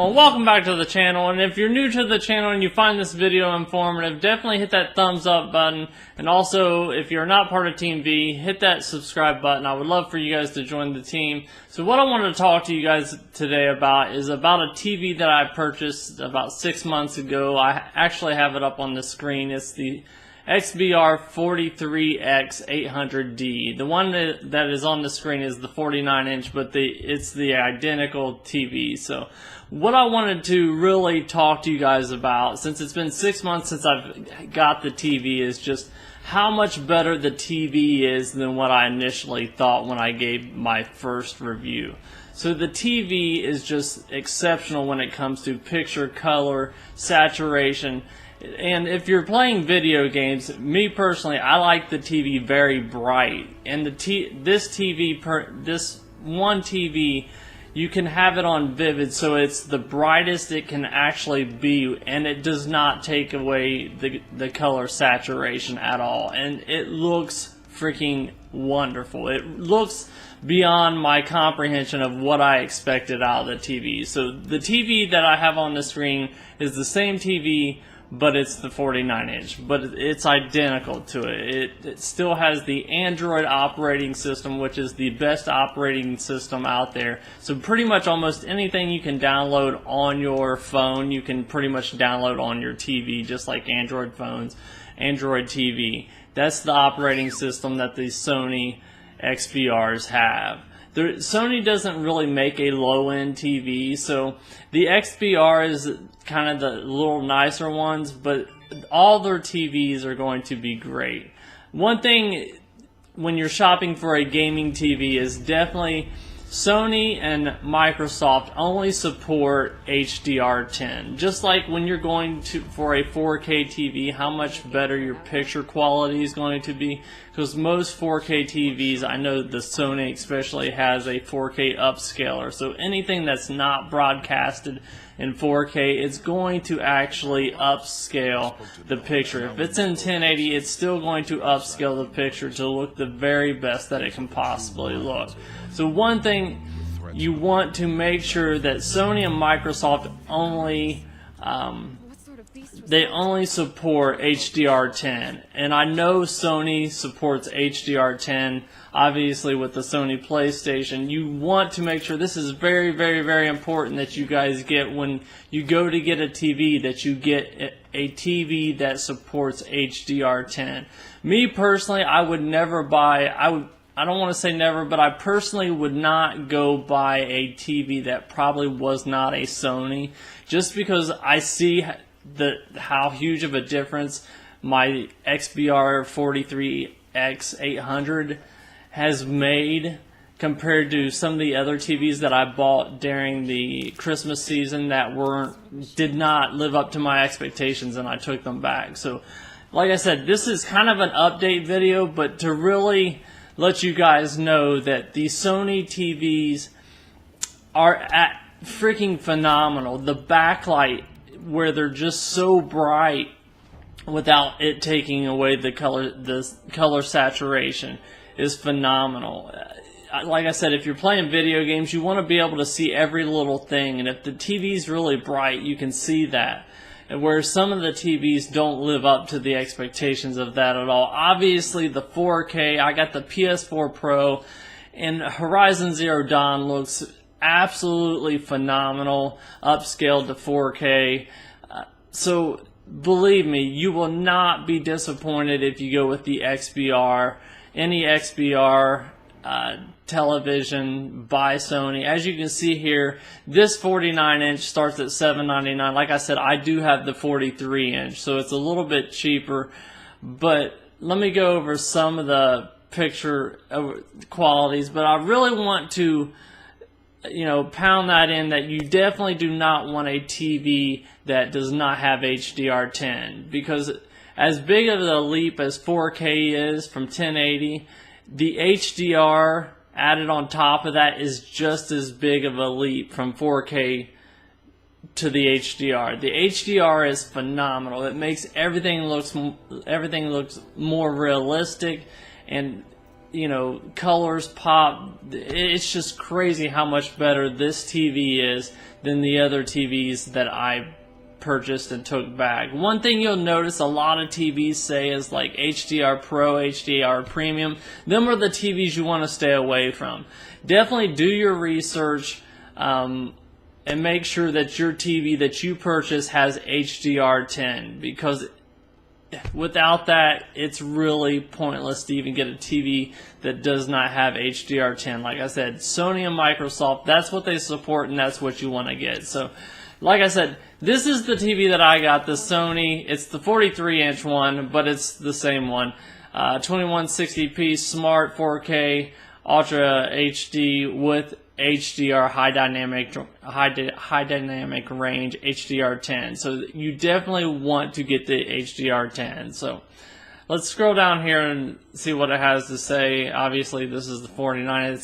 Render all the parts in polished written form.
everyone, welcome back to the channel. And if you're new to the channel and you find this video informative, definitely hit that thumbs up button. And also, if you're not part of Team V, hit that subscribe button. I would love for you guys to join the team. So what I wanted to talk to you guys today about is about a TV that I purchased about 6 months ago. I actually have it up on the screen. It's the XBR 43X 800D. The one that is on the screen is the 49-inch, but it's the identical TV. So what I wanted to really talk to you guys about, since it's been 6 months since I've got the TV, is just how much better the TV is than what I initially thought when I gave my first review. So the TV is just exceptional when it comes to picture, color, saturation. And if you're playing video games, me personally, I like the TV very bright. And this one TV, you can have it on vivid, so it's the brightest it can actually be, and it does not take away the color saturation at all. And it looks freaking wonderful. It looks beyond my comprehension of what I expected out of the TV. So the TV that I have on the screen is the same TV, but it's the 49-inch, but it's identical to it. It still has the Android operating system, which is the best operating system out there. So pretty much almost anything you can download on your phone, you can pretty much download on your TV, just like Android phones, Android TV. That's the operating system that the Sony XBRs have. Sony doesn't really make a low-end TV, so the XBR is kind of the little nicer ones, but all their TVs are going to be great. One thing when you're shopping for a gaming TV is definitely Sony and Microsoft only support HDR10. Just like when you're going for a 4K TV, how much better your picture quality is going to be. Because most 4K TVs, I know the Sony especially has a 4K upscaler. So anything that's not broadcasted in 4K, it's going to actually upscale the picture. If it's in 1080, it's still going to upscale the picture to look the very best that it can possibly look. So one thing you want to make sure that Sony and Microsoft only support HDR10, and I know Sony supports HDR10 obviously with the Sony PlayStation. You want to make sure, this is very, very, very important, that you guys get when you go to get a TV, that you get a TV that supports HDR10. Me personally, I would never buy, I don't want to say never, but I personally would not go buy a TV that probably was not a Sony, just because I see how huge of a difference my XBR 43X 800 has made compared to some of the other TVs that I bought during the Christmas season that did not live up to my expectations, and I took them back. So like I said, this is kind of an update video, but to really let you guys know that the Sony TVs are freaking phenomenal. The backlight, where they're just so bright without it taking away the color saturation, is phenomenal. Like I said, if you're playing video games, you want to be able to see every little thing, and if the TV's really bright, you can see that. And where some of the TVs don't live up to the expectations of that at all. Obviously, the 4K, I got the PS4 Pro, and Horizon Zero Dawn looks absolutely phenomenal, upscaled to 4K. So believe me, you will not be disappointed if you go with the XBR, any XBR television by Sony. As you can see here, this 49-inch starts at $799. Like I said, I do have the 43-inch, so it's a little bit cheaper. But let me go over some of the picture qualities. But I really want to, pound that in, that you definitely do not want a TV that does not have HDR10, because as big of a leap as 4K is from 1080, the HDR added on top of that is just as big of a leap from 4K to the HDR. The HDR is phenomenal. It makes everything looks more realistic, and you know, colors pop. It's just crazy how much better this TV is than the other TVs that I purchased and took back. One thing you'll notice a lot of TVs say is like HDR Pro, HDR Premium. Them are the TVs you want to stay away from. Definitely do your research and make sure that your TV that you purchase has HDR10, because without that, it's really pointless to even get a TV that does not have HDR10. Like I said, Sony and Microsoft, that's what they support, and that's what you want to get. So, like I said, this is the TV that I got, the Sony. It's the 43-inch one, but it's the same one. 2160p Smart 4K Ultra HD with HDR high dynamic range HDR10. So you definitely want to get the HDR10. So let's scroll down here and see what it has to say. Obviously, this is the 49.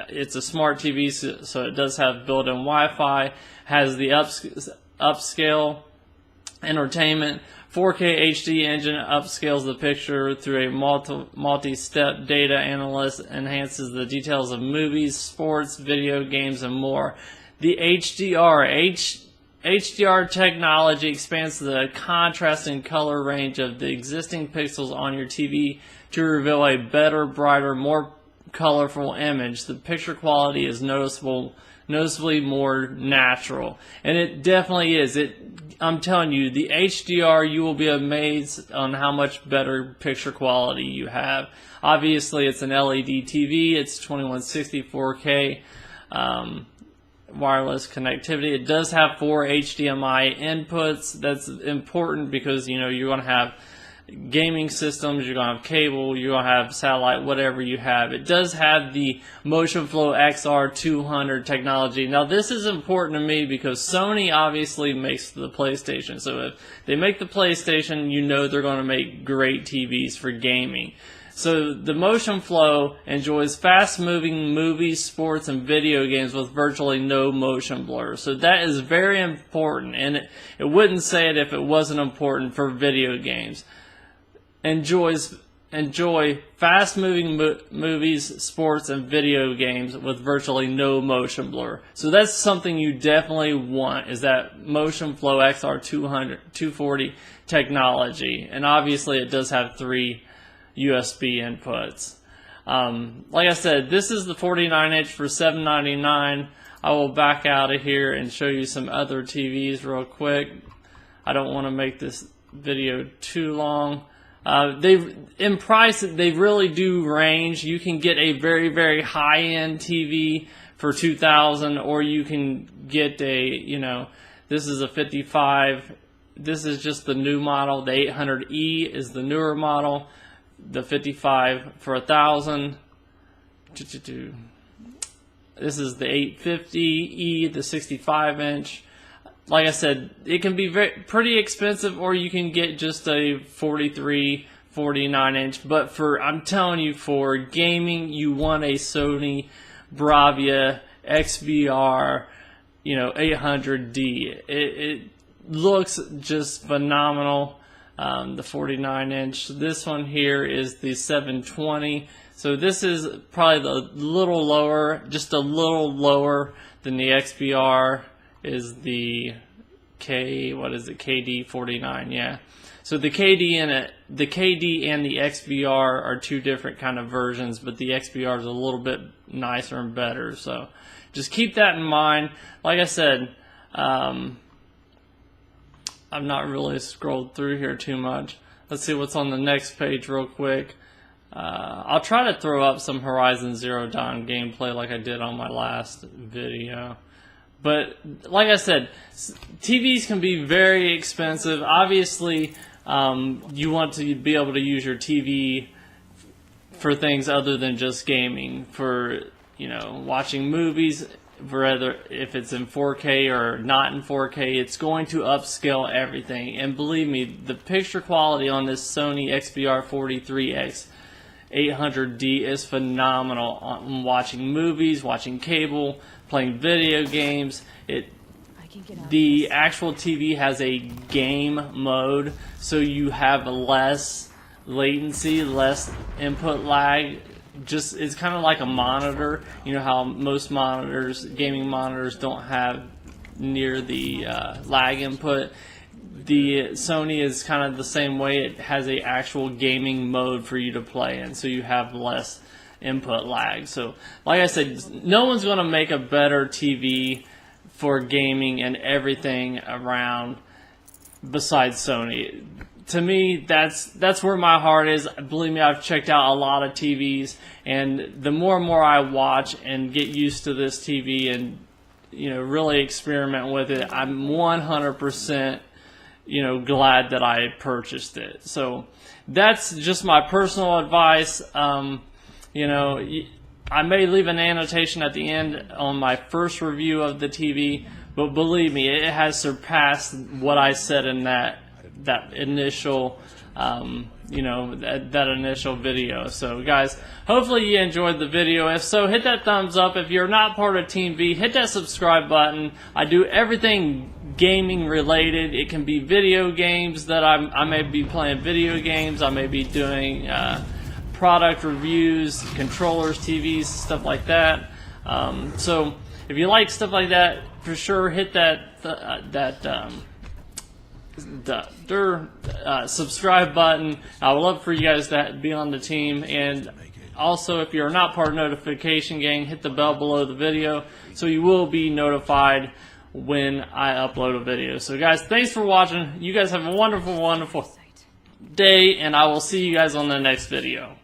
It's a smart TV, so it does have built-in Wi-Fi. Has the upscale entertainment. 4K HD engine upscales the picture through a multi-step data analyst, enhances the details of movies, sports, video games, and more. The HDR technology expands the contrast and color range of the existing pixels on your TV to reveal a better, brighter, more colorful image. The picture quality is noticeably more natural, and it definitely is. I'm telling you, the HDR, you will be amazed on how much better picture quality you have. Obviously, it's an LED TV. It's 2160 4K wireless connectivity. It does have 4 HDMI inputs. That's important because, you know, you're going to have gaming systems, you're going to have cable, you're going to have satellite, whatever you have. It does have the Motion Flow XR200 technology. Now, this is important to me because Sony obviously makes the PlayStation. So if they make the PlayStation, you know they're going to make great TVs for gaming. So the Motion Flow enjoys fast-moving movies, sports, and video games with virtually no motion blur. So that is very important, and it wouldn't say it if it wasn't important for video games. Enjoy fast-moving movies, sports, and video games with virtually no motion blur. So that's something you definitely want, is that Motion Flow XR240 technology. And obviously it does have 3 USB inputs. Like I said, this is the 49-inch for $799. I will back out of here and show you some other TVs real quick. I don't want to make this video too long. In price, they really do range. You can get a very, very high-end TV for $2,000, or you can get a, you know, this is a 55. This is just the new model. The 800E is the newer model. The 55 for $1,000. This is the 850E, the 65-inch. Like I said, it can be pretty expensive, or you can get just a 43, 49-inch. But I'm telling you, for gaming, you want a Sony Bravia XBR, you know, 800D. It looks just phenomenal. The 49-inch. This one here is the 720. So this is probably a little lower, just a little lower than the XBR. Is the KD 49, yeah. So the KD and the XBR are 2 different kind of versions, but the XBR is a little bit nicer and better. So just keep that in mind. Like I said, I've not really scrolled through here too much. Let's see what's on the next page real quick. I'll try to throw up some Horizon Zero Dawn gameplay like I did on my last video. But like I said, TVs can be very expensive. Obviously, you want to be able to use your TV for things other than just gaming. For, you know, watching movies, whether if it's in 4K or not in 4K, it's going to upscale everything. And believe me, the picture quality on this Sony XBR 43X 800D is phenomenal on watching movies, watching cable, playing video games. The actual TV has a game mode, so you have less latency, less input lag, just it's kind of like a monitor. You know how most monitors, gaming monitors, don't have near the lag input. The Sony is kind of the same way. It has a actual gaming mode for you to play in, so you have less input lag. So like I said, no one's going to make a better TV for gaming and everything around besides Sony. To me, that's where my heart is. Believe me, I've checked out a lot of TVs, and the more and more I watch and get used to this TV and really experiment with it, I'm 100% glad that I purchased it. So that's just my personal advice. I may leave an annotation at the end on my first review of the TV, but believe me, it has surpassed what I said in that initial that initial video. So guys, hopefully you enjoyed the video. If so, hit that thumbs up. If you're not part of Team V, hit that subscribe button. I do everything gaming related. It can be video games that I may be playing video games. I may be doing product reviews, controllers, TVs, stuff like that. So if you like stuff like that, for sure hit that subscribe button. I would love for you guys to be on the team. And also, if you're not part of Notification Gang, hit the bell below the video so you will be notified when I upload a video. So guys, thanks for watching. You guys have a wonderful, wonderful day, and I will see you guys on the next video.